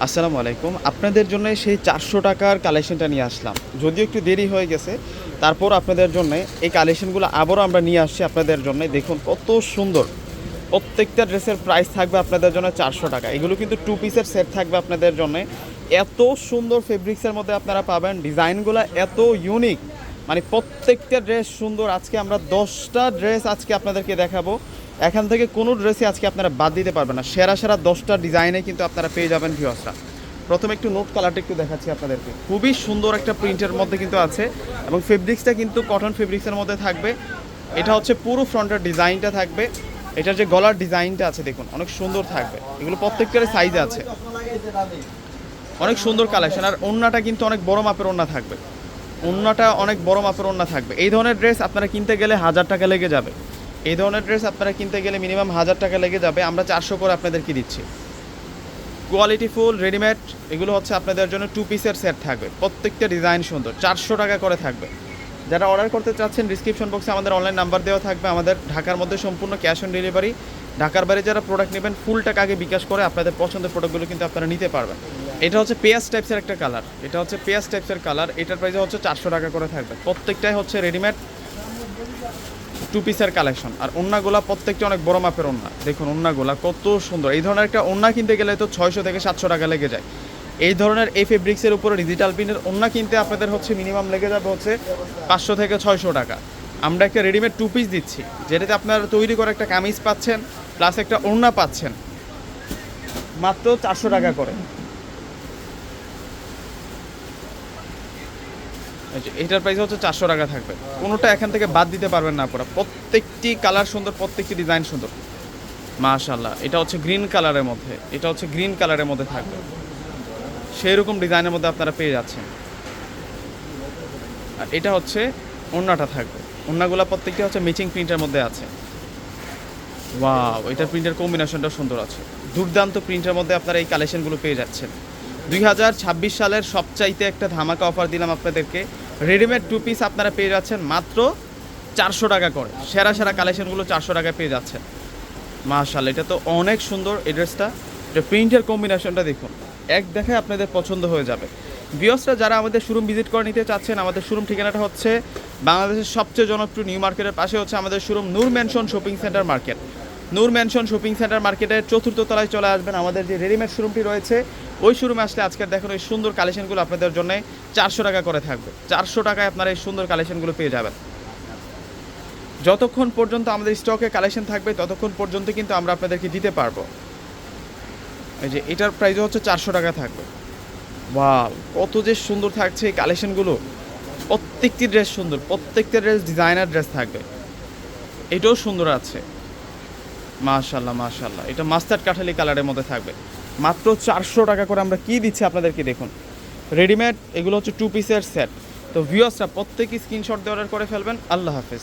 আসসালামু আলাইকুম। আপনাদের জন্য সেই 400 টাকার কালেকশনটা নিয়ে আসলাম। যদিও একটু দেরি হয়ে গেছে, তারপর আপনাদের জন্য এই কালেকশনগুলো আবারও আমরা নিয়ে আসছি আপনাদের জন্য। দেখুন কত সুন্দর। প্রত্যেকটা ড্রেসের প্রাইস থাকবে আপনাদের জন্য 400 টাকা। এগুলো কিন্তু 2 পিসের সেট থাকবে আপনাদের জন্য। এত সুন্দর ফেব্রিক্সের মধ্যে আপনারা পাবেন। ডিজাইনগুলো এত ইউনিক, মানে প্রত্যেকটা ড্রেস সুন্দর। আজকে আমরা 10টা ড্রেস আজকে আপনাদেরকে দেখাবো। এখান থেকে কোনো ড্রেসই আজকে আপনারা বাদ দিতে পারবেন না। সেরা সেরা 10টা ডিজাইনে কিন্তু আপনারা পেয়ে যাবেন ভিউয়ার্সরা। প্রথমে একটু নোট কালারটা একটু দেখাচ্ছি আপনাদেরকে। খুবই সুন্দর একটা প্রিন্টের মধ্যে কিন্তু আছে এবং ফেব্রিক্সটা কিন্তু কটন ফেব্রিক্সের মধ্যে থাকবে। এটা হচ্ছে পুরো ফ্রন্টের ডিজাইনটা থাকবে। এটার যে গলার ডিজাইনটা আছে দেখুন অনেক সুন্দর থাকবে। এগুলো প্রত্যেকটার সাইজ আছে, অনেক সুন্দর কালেকশন। আর ওড়নাটা কিন্তু অনেক বড় মাপের ওড়না থাকবে। ওড়নাটা অনেক বড় মাপের ওড়না থাকবে। এই ধরনের ড্রেস আপনারা কিনতে গেলে 1000 টাকা লেগে যাবে। এই ধরনের ড্রেস আপনারা কিনতে গেলে মিনিমাম 1000 টাকা লেগে যাবে। আমরা 400 করে আপনাদেরকে দিচ্ছি। কোয়ালিটি ফুল রেডিমেড এগুলো হচ্ছে আপনাদের জন্য 2 পিসের সেট থাকবে। প্রত্যেকটা ডিজাইন সুন্দর। 400 টাকা করে থাকবে। যারা অর্ডার করতে চাচ্ছেন ডিসক্রিপশন বক্সে আমাদের অনলাইন নাম্বার দেওয়া থাকবে। আমাদের ঢাকার মধ্যে সম্পূর্ণ ক্যাশ অন ডেলিভারি। ঢাকার বাইরে যারা প্রোডাক্ট নেবেন ফুল টাকা আগে বিকাশ করে আপনাদের পছন্দের প্রোডাক্টগুলো কিন্তু আপনারা নিতে পারবেন। এটা হচ্ছে পেঁয়াজ টাইপসের একটা কালার। এটা হচ্ছে পেঁয়াজ টাইপসের কালার। এটার প্রাইস হচ্ছে 400 টাকা করে থাকবে। প্রত্যেকটাই হচ্ছে রেডিমেড 2 পিসের কালেকশন। আর ওড়নাগুলা প্রত্যেকটা অনেক বড় মাপের ওড়না। দেখুন ওড়নাগুলা কত সুন্দর। এই ধরনের একটা ওড়না কিনতে গেলে তো 600 থেকে 700 টাকা লেগে যায়। এই ধরনের এই ফেব্রিক্সের উপরে ডিজিটাল প্রিন্টের ওড়না কিনতে আপনাদের হচ্ছে মিনিমাম লেগে যাবে হচ্ছে 500 থেকে 600 টাকা। আমরা একটা রেডিমেড 2 পিস দিচ্ছি, যেটাতে আপনারা তৈরি করে একটা কামিজ পাচ্ছেন প্লাস একটা ওড়না পাচ্ছেন মাত্র 400 টাকা করে। এটার প্রাইস হচ্ছে 400 টাকা থাকবে। কোনোটা এখান থেকে বাদ দিতে পারবেন না আপনারা। প্রত্যেকটি কালার সুন্দর, প্রত্যেকটি ডিজাইন সুন্দর। মাশাআল্লাহ। এটা হচ্ছে গ্রিন কালারের মধ্যে, এটা হচ্ছে গ্রিন কালারের মধ্যে থাকবে। সেই রকম ডিজাইনের মধ্যে আপনারা পেয়ে যাচ্ছেন। আর এটা হচ্ছে ওড়নাটা থাকবে। ওড়নাগুলো প্রত্যেকটি হচ্ছে ম্যাচিং প্রিন্টের মধ্যে আছে। ওয়াও, এটার প্রিন্টের কম্বিনেশনটা সুন্দর আছে। দুর্দান্ত প্রিন্টের মধ্যে আপনারা এই কালেকশনগুলো পেয়ে যাচ্ছেন। 2026 সালের সবচাইতে একটা ধামাকা অফার দিলাম আপনাদেরকে। রেডিমেড 2 পিস আপনারা পেয়ে যাচ্ছেন মাত্র 400 টাকা করে। সেরা সেরা কালেকশনগুলো 400 টাকায় পেয়ে যাচ্ছেন। মাশাআল্লাহ, এটা তো অনেক সুন্দর। এই ড্রেসটা, এটা প্রিন্টের কম্বিনেশনটা দেখুন, এক দেখায় আপনাদের পছন্দ হয়ে যাবে। ভিউয়ার্সরা যারা আমাদের শোরুম ভিজিট করে নিতে চাচ্ছেন, আমাদের শোরুম ঠিকানাটা হচ্ছে বাংলাদেশের সবচেয়ে জনপ্রিয় নিউ মার্কেটের পাশে হচ্ছে আমাদের শোরুম, নূর ম্যানশন শপিং সেন্টার মার্কেট। নূর ম্যানশন শপিং সেন্টার মার্কেটের 4র্থ তলায় চলে আসবেন। আমাদের যে রেডিমেড শোরুমটি রয়েছে ওই শোরুমে আসলে আজকের দেখুন এই সুন্দর কালেকশনগুলো আপনাদের জন্য 400 টাকা করে থাকবে। 400 টাকায় আপনারা এই সুন্দর কালেকশনগুলো পেয়ে যাবেন। যতক্ষণ পর্যন্ত আমাদের স্টকে কালেকশন থাকবে ততক্ষণ পর্যন্ত কিন্তু আমরা আপনাদেরকে দিতে পারবো। এই যে এটার প্রাইস হচ্ছে 400 টাকা থাকবে। ওয়াও, কত যে সুন্দর থাকছে এই কালেকশনগুলো। প্রত্যেকটি ড্রেস সুন্দর, প্রত্যেকটা ড্রেস ডিজাইনার ড্রেস থাকবে। এটাও সুন্দর আছে। মাশাআল্লাহ মাশাআল্লাহ। এটা মাস্টার্ড কাঠালি কালারের মধ্যে থাকবে। মাত্র 400 টাকা করে আমরা কি দিচ্ছি আপনাদেরকে দেখুন। রেডিমেড এগুলো হচ্ছে 2 পিসের সেট। তো ভিউয়ার্সরা প্রত্যেকই স্ক্রিনশট দিয়ে অর্ডার করে ফেলবেন। আল্লাহ হাফেজ।